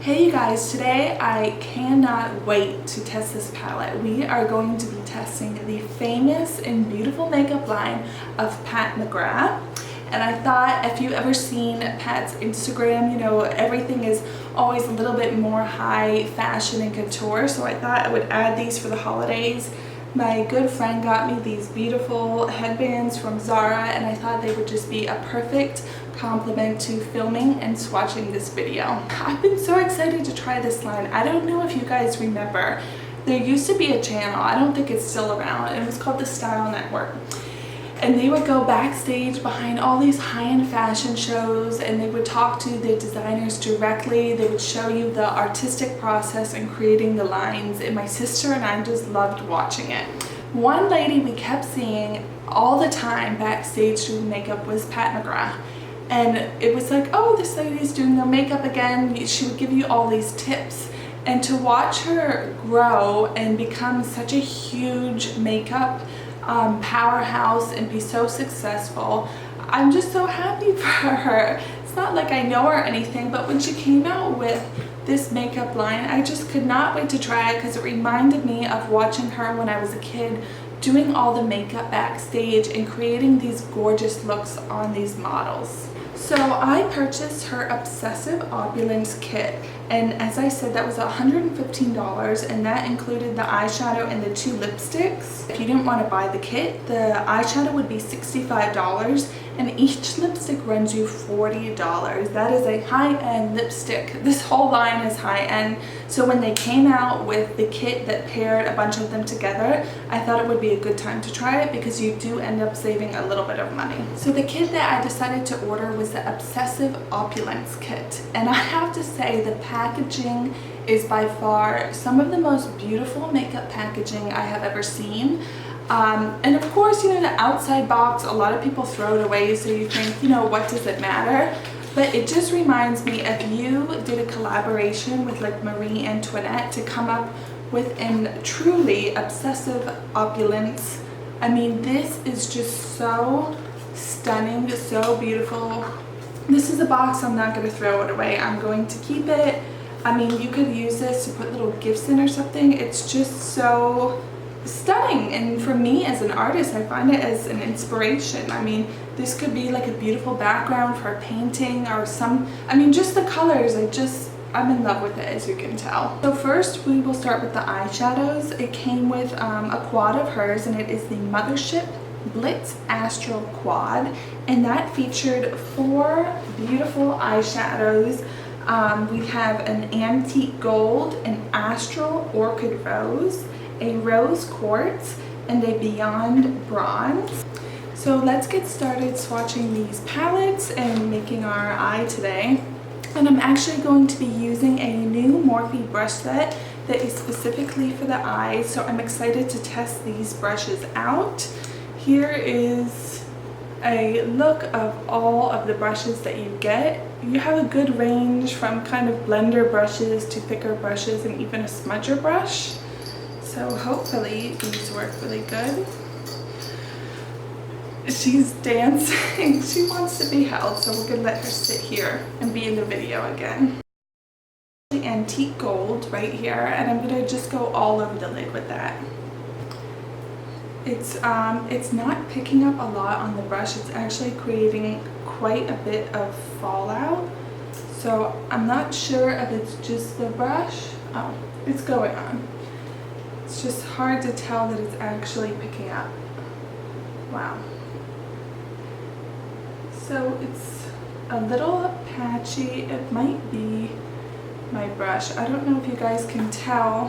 Hey you guys, today I cannot wait to test this palette. We are going to be testing the famous and beautiful makeup line of Pat McGrath. And I thought, if you've ever seen Pat's Instagram, you know, everything is always a little bit more high fashion and couture. So I thought I would add these for the holidays. My good friend got me these beautiful headbands from Zara, and I thought they would just be a perfect complement to filming and swatching this video. I've been so excited to try this line. I don't know if you guys remember, there used to be a channel, I don't think it's still around, it was called the Style Network. And they would go backstage behind all these high-end fashion shows, and they would talk to the designers directly. They would show you the artistic process in creating the lines, and my sister and I just loved watching it. One lady we kept seeing all the time backstage doing makeup was Pat McGrath. And it was like, oh, this lady's doing their makeup again. She would give you all these tips. And to watch her grow and become such a huge makeup powerhouse and be so successful, I'm just so happy for her. It's not like I know her or anything, but when she came out with this makeup line, I just could not wait to try it because it reminded me of watching her when I was a kid, doing all the makeup backstage and creating these gorgeous looks on these models. So I purchased her Obsessive Opulence kit, and as I said, that was $115, and that included the eyeshadow and the 2 lipsticks. If you didn't want to buy the kit, the eyeshadow would be $65, and each lipstick runs you $40. That is a high-end lipstick. This whole line is high-end, so when they came out with the kit that paired a bunch of them together, I thought it would be a good time to try it because you do end up saving a little bit of money. So the kit that I decided to order was the Obsessive Opulence kit, and I have to say the packaging is by far some of the most beautiful makeup packaging I have ever seen. And of course, you know, the outside box, a lot of people throw it away, so you think, you know, what does it matter? But it just reminds me, if you did a collaboration with like Marie Antoinette to come up with a truly obsessive opulence, I mean, this is just so stunning, so beautiful. This is a box, I'm not going to throw it away. I'm going to keep it. I mean, you could use this to put little gifts in or something. It's just so stunning, and for me as an artist, I find it as an inspiration. I mean, this could be like a beautiful background for a painting or I mean, just the colors, I'm in love with it, as you can tell. So first we will start with the eyeshadows. It came with a quad of hers, and it is the Mothership Blitz Astral Quad, and that featured 4 beautiful eyeshadows. We have an Antique Gold, an Astral Orchid Rose, a Rose Quartz, and a Beyond Bronze. So let's get started swatching these palettes and making our eye today. And I'm actually going to be using a new Morphe brush set that is specifically for the eyes, so I'm excited to test these brushes out. Here is a look of all of the brushes that you get. You have a good range from kind of blender brushes to thicker brushes and even a smudger brush. So hopefully these work really good. She's dancing. She wants to be held, so we're gonna let her sit here and be in the video again. The Antique Gold right here, and I'm gonna just go all over the lid with that. It's not picking up a lot on the brush. It's actually creating quite a bit of fallout. So I'm not sure if it's just the brush. Oh, it's going on. It's just hard to tell that it's actually picking up. Wow. So it's a little patchy. It might be my brush. I don't know if you guys can tell.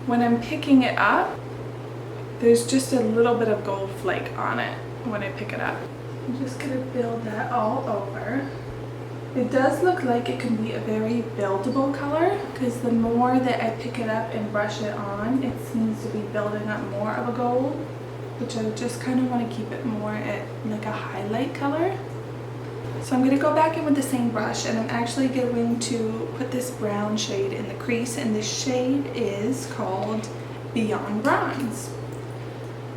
When I'm picking it up, there's just a little bit of gold flake on it when I pick it up. I'm just gonna build that all over. It does look like it can be a very buildable color, because the more that I pick it up and brush it on, it seems to be building up more of a gold, which I just kind of want to keep it more at like a highlight color. So I'm going to go back in with the same brush, and I'm actually going to put this brown shade in the crease, and the shade is called Beyond Bronze.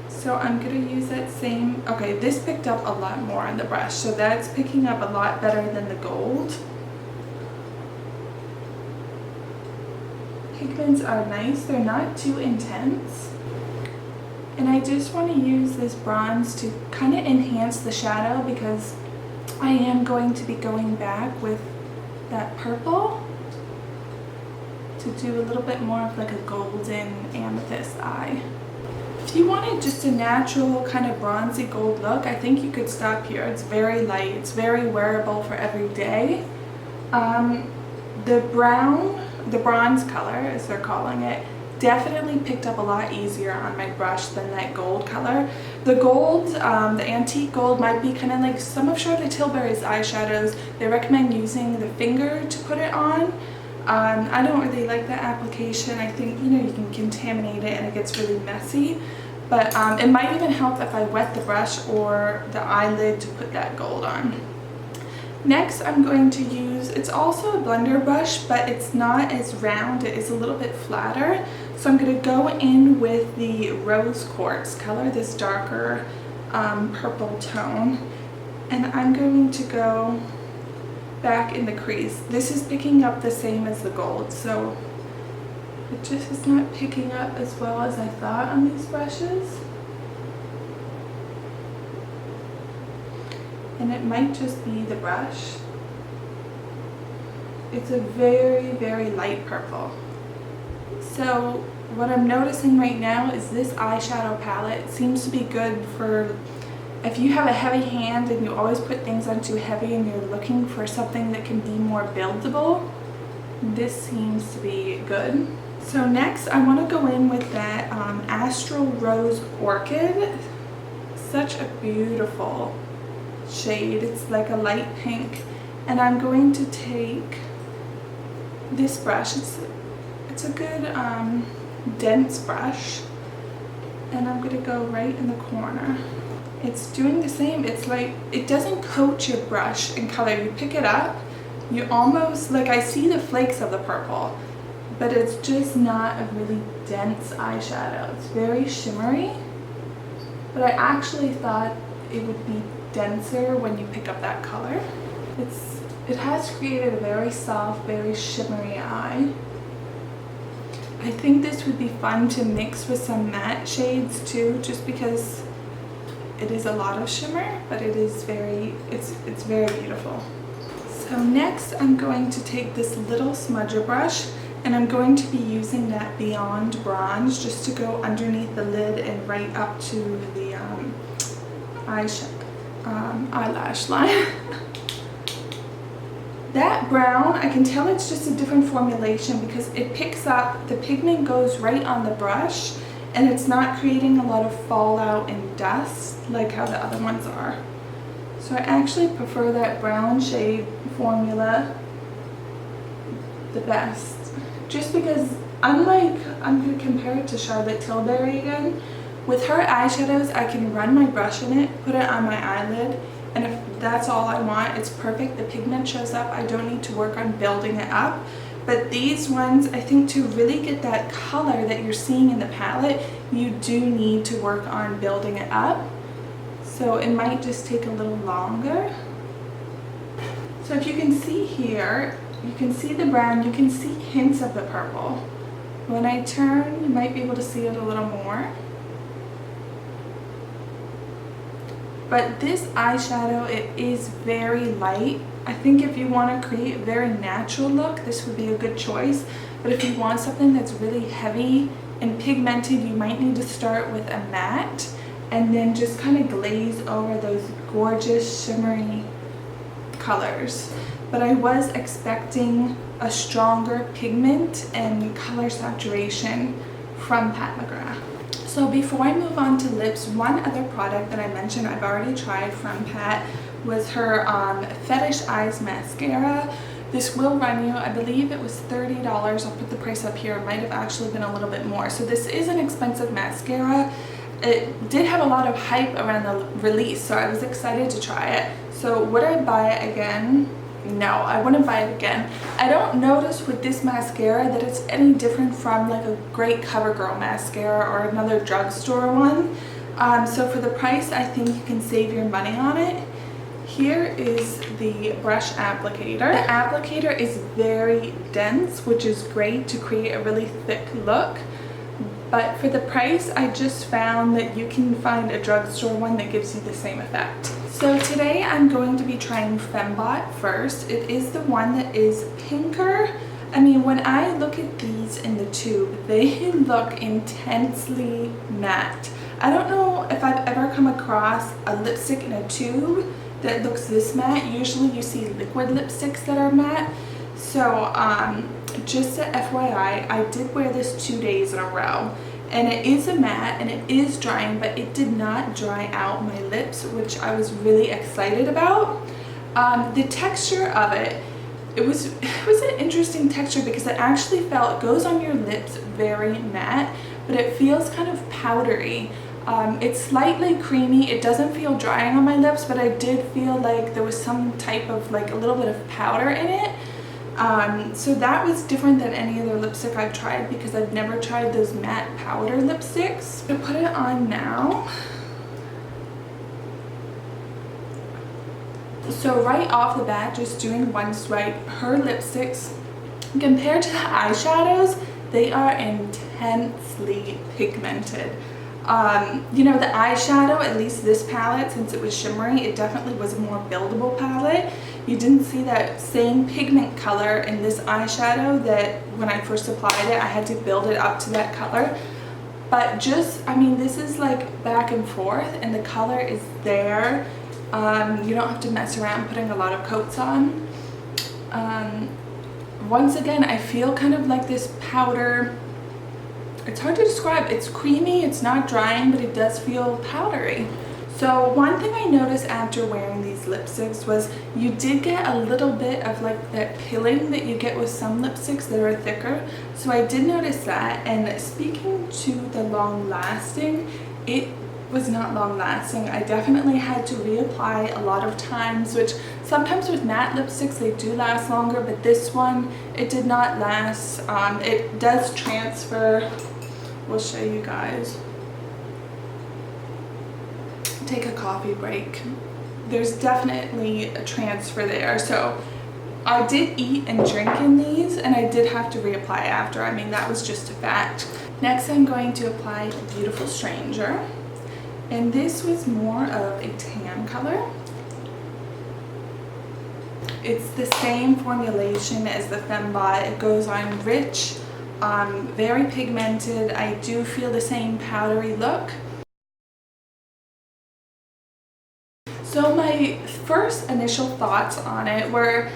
So I'm going to use that same, okay, this picked up a lot more on the brush, so that's picking up a lot better than the gold. pigments are nice. They're not too intense. And I just want to use this bronze to kind of enhance the shadow because I am going to be going back with that purple to do a little bit more of like a golden amethyst eye. If you wanted just a natural kind of bronzy gold look, I think you could stop here. It's very light, it's very wearable for every day. The bronze color, as they're calling it, definitely picked up a lot easier on my brush than that gold color. The gold, the antique gold, might be kind of like some of Charlotte Tilbury's eyeshadows. They recommend using the finger to put it on. I don't really like that application. I think, you know, you can contaminate it and it gets really messy. But it might even help if I wet the brush or the eyelid to put that gold on. Next, I'm going to use, it's also a blender brush, but it's not as round, it is a little bit flatter. So I'm going to go in with the Rose Quartz color, this darker purple tone. And I'm going to go back in the crease. This is picking up the same as the gold, so it just is not picking up as well as I thought on these brushes. And it might just be the brush. It's a very, very light purple. So what I'm noticing right now is this eyeshadow palette seems to be good for if you have a heavy hand and you always put things on too heavy and you're looking for something that can be more buildable. This seems to be good. So next I want to go in with that Astral Rose Orchid. Such a beautiful shade. It's like a light pink, and I'm going to take this brush. It's a good dense brush, and I'm going to go right in the corner. It's doing the same. It's like it doesn't coat your brush in color. You pick it up, you almost like, I see the flakes of the purple, but it's just not a really dense eyeshadow. It's very shimmery, but I actually thought it would be denser when you pick up that color. It has created a very soft, very shimmery eye. I think this would be fun to mix with some matte shades too, just because it is a lot of shimmer, but it is it's very beautiful. So next I'm going to take this little smudger brush, and I'm going to be using that Beyond Bronze just to go underneath the lid and right up to the eyelash line. That brown, I can tell it's just a different formulation because it picks up, the pigment goes right on the brush, and it's not creating a lot of fallout and dust like how the other ones are. So I actually prefer that brown shade formula the best, just because unlike, I'm going to compare it to Charlotte Tilbury again. With her eyeshadows, I can run my brush in it, put it on my eyelid, and if that's all I want, it's perfect. The pigment shows up. I don't need to work on building it up. But these ones, I think to really get that color that you're seeing in the palette, you do need to work on building it up. So it might just take a little longer. So if you can see here, you can see the brown, you can see hints of the purple. When I turn, you might be able to see it a little more. But this eyeshadow, it is very light. I think if you want to create a very natural look, this would be a good choice. But if you want something that's really heavy and pigmented, you might need to start with a matte and then just kind of glaze over those gorgeous shimmery colors. But I was expecting a stronger pigment and color saturation from Pat McGrath. So before I move on to lips, one other product that I mentioned I've already tried from Pat was her Fetish Eyes Mascara. This will run you, I believe it was $30. I'll put the price up here. It might have actually been a little bit more. So this is an expensive mascara. It did have a lot of hype around the release, so I was excited to try it. So would I buy it again? No, I wouldn't buy it again. I don't notice with this mascara that it's any different from like a great CoverGirl mascara or another drugstore one. So for the price, I think you can save your money on it. Here is the brush applicator. The applicator is very dense, which is great to create a really thick look. But for the price, I just found that you can find a drugstore one that gives you the same effect. So today I'm going to be trying Femme first. It is the one that is pinker. I mean, when I look at these in the tube, they look intensely matte. I don't know if I've ever come across a lipstick in a tube that looks this matte. Usually you see liquid lipsticks that are matte. So just a FYI, I did wear this 2 days in a row, and it is a matte and it is drying, but it did not dry out my lips, which I was really excited about. The texture of it, it was an interesting texture because it actually it goes on your lips very matte, but it feels kind of powdery. It's slightly creamy. It doesn't feel drying on my lips, but I did feel like there was some type of like a little bit of powder in it. So that was different than any other lipstick I've tried because I've never tried those matte powder lipsticks. I'm gonna put it on now. So right off the bat, just doing one swipe, her lipsticks, compared to the eyeshadows, they are intensely pigmented. You know, the eyeshadow, at least this palette, since it was shimmery, it definitely was a more buildable palette. You didn't see that same pigment color in this eyeshadow that when I first applied it, I had to build it up to that color. But just, I mean, this is like back and forth and the color is there. You don't have to mess around putting a lot of coats on. Once again, I feel kind of like this powder. It's hard to describe. It's creamy, it's not drying, but it does feel powdery. So one thing I noticed after wearing these lipsticks was you did get a little bit of like that pilling that you get with some lipsticks that are thicker. So I did notice that, and speaking to the long lasting, it was not long lasting. I definitely had to reapply a lot of times, which sometimes with matte lipsticks they do last longer, but this one, it did not last. It does transfer. We'll show you guys. Take a coffee break. There's definitely a transfer there. So I did eat and drink in these, and I did have to reapply after. I mean, that was just a fact. Next, I'm going to apply Beautiful Stranger. And this was more of a tan color. It's the same formulation as the Femme. It goes on rich, very pigmented. I do feel the same powdery look. So my first initial thoughts on it were,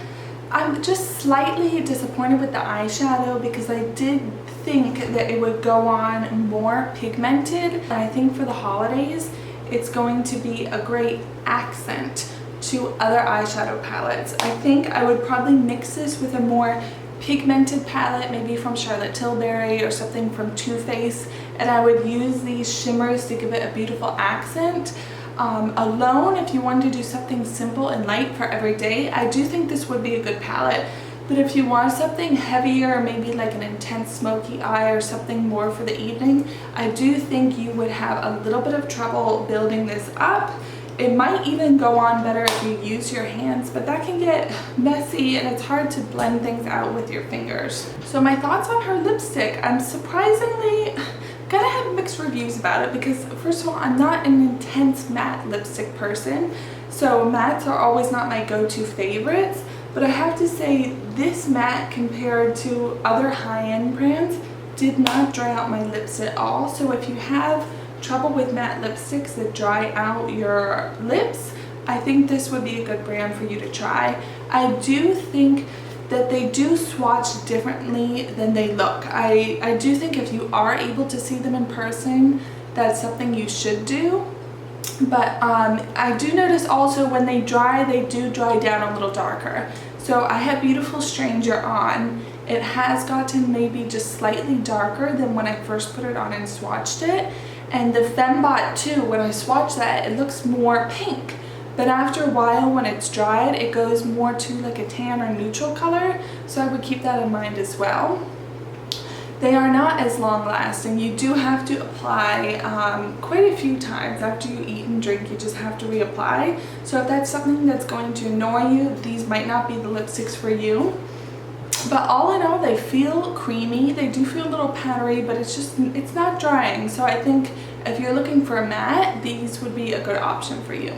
I'm just slightly disappointed with the eyeshadow because I did think that it would go on more pigmented. And I think for the holidays, it's going to be a great accent to other eyeshadow palettes. I think I would probably mix this with a more pigmented palette, maybe from Charlotte Tilbury or something from Too Faced, and I would use these shimmers to give it a beautiful accent. Alone, if you wanted to do something simple and light for every day, I do think this would be a good palette. But if you want something heavier, maybe like an intense smoky eye or something more for the evening, I do think you would have a little bit of trouble building this up. It might even go on better if you use your hands, but that can get messy and it's hard to blend things out with your fingers. So my thoughts on her lipstick, I'm surprisingly gonna have mixed reviews about it because first of all, I'm not an intense matte lipstick person, so mattes are always not my go-to favorites, but I have to say this matte compared to other high-end brands did not dry out my lips at all. So if you have trouble with matte lipsticks that dry out your lips, I think this would be a good brand for you to try. I do think that they do swatch differently than they look. I do think if you are able to see them in person, that's something you should do. But I do notice also when they do dry down a little darker. So I have Beautiful Stranger on. It has gotten maybe just slightly darker than when I first put it on and swatched it. And the Femme too, when I swatch that, it looks more pink. But after a while, when it's dried, it goes more to like a tan or neutral color. So I would keep that in mind as well. They are not as long lasting. You do have to apply quite a few times after you eat and drink. You just have to reapply. So if that's something that's going to annoy you, these might not be the lipsticks for you. But all in all, they feel creamy. They do feel a little powdery, but it's not drying. So I think if you're looking for a matte, these would be a good option for you.